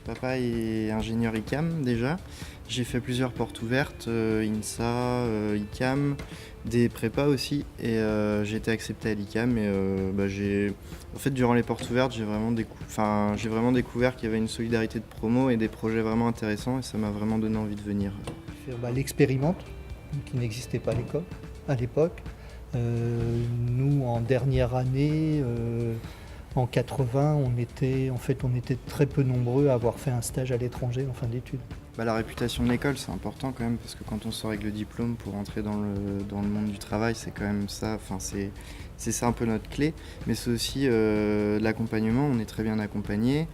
Papa est ingénieur ICAM déjà. J'ai fait plusieurs portes ouvertes, INSA, ICAM, des prépas aussi. Et j'ai été accepté à l'ICAM. Et en fait, durant les portes ouvertes, j'ai vraiment découvert qu'il y avait une solidarité de promo et des projets vraiment intéressants. Et ça m'a vraiment donné envie de venir. L'expérimente, qui n'existait pas à l'époque. Nous, en dernière année, en 80, on était très peu nombreux à avoir fait un stage à l'étranger en fin d'études. La réputation de l'école, c'est important quand même, parce que quand on sort avec le diplôme pour entrer dans le monde du travail, c'est quand même ça, c'est ça un peu notre clé. Mais c'est aussi l'accompagnement, on est très bien accompagné.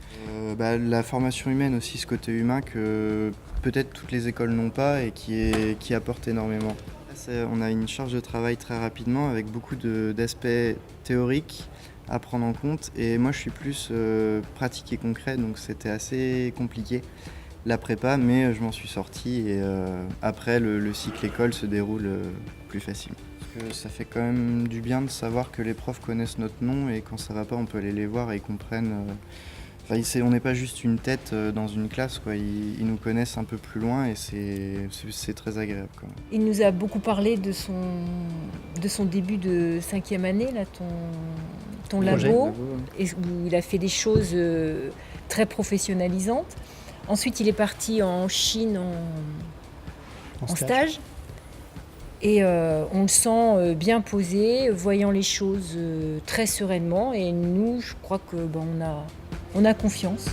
La formation humaine aussi, ce côté humain que peut-être toutes les écoles n'ont pas et qui apporte énormément. On a une charge de travail très rapidement avec beaucoup d'aspects théoriques à prendre en compte. Et moi, je suis plus pratique et concret, donc c'était assez compliqué la prépa, mais je m'en suis sorti et après le cycle école se déroule plus facilement. Parce que ça fait quand même du bien de savoir que les profs connaissent notre nom et quand ça va pas, on peut aller les voir et ils comprennent. On n'est pas juste une tête dans une classe, quoi. Ils nous connaissent un peu plus loin et c'est très agréable, quoi. Il nous a beaucoup parlé de son début de 5e année, là, ton labo, et où il a fait des choses très professionnalisantes. Ensuite, il est parti en Chine en stage. Et on le sent bien posé, voyant les choses très sereinement. Et nous, je crois que on a confiance.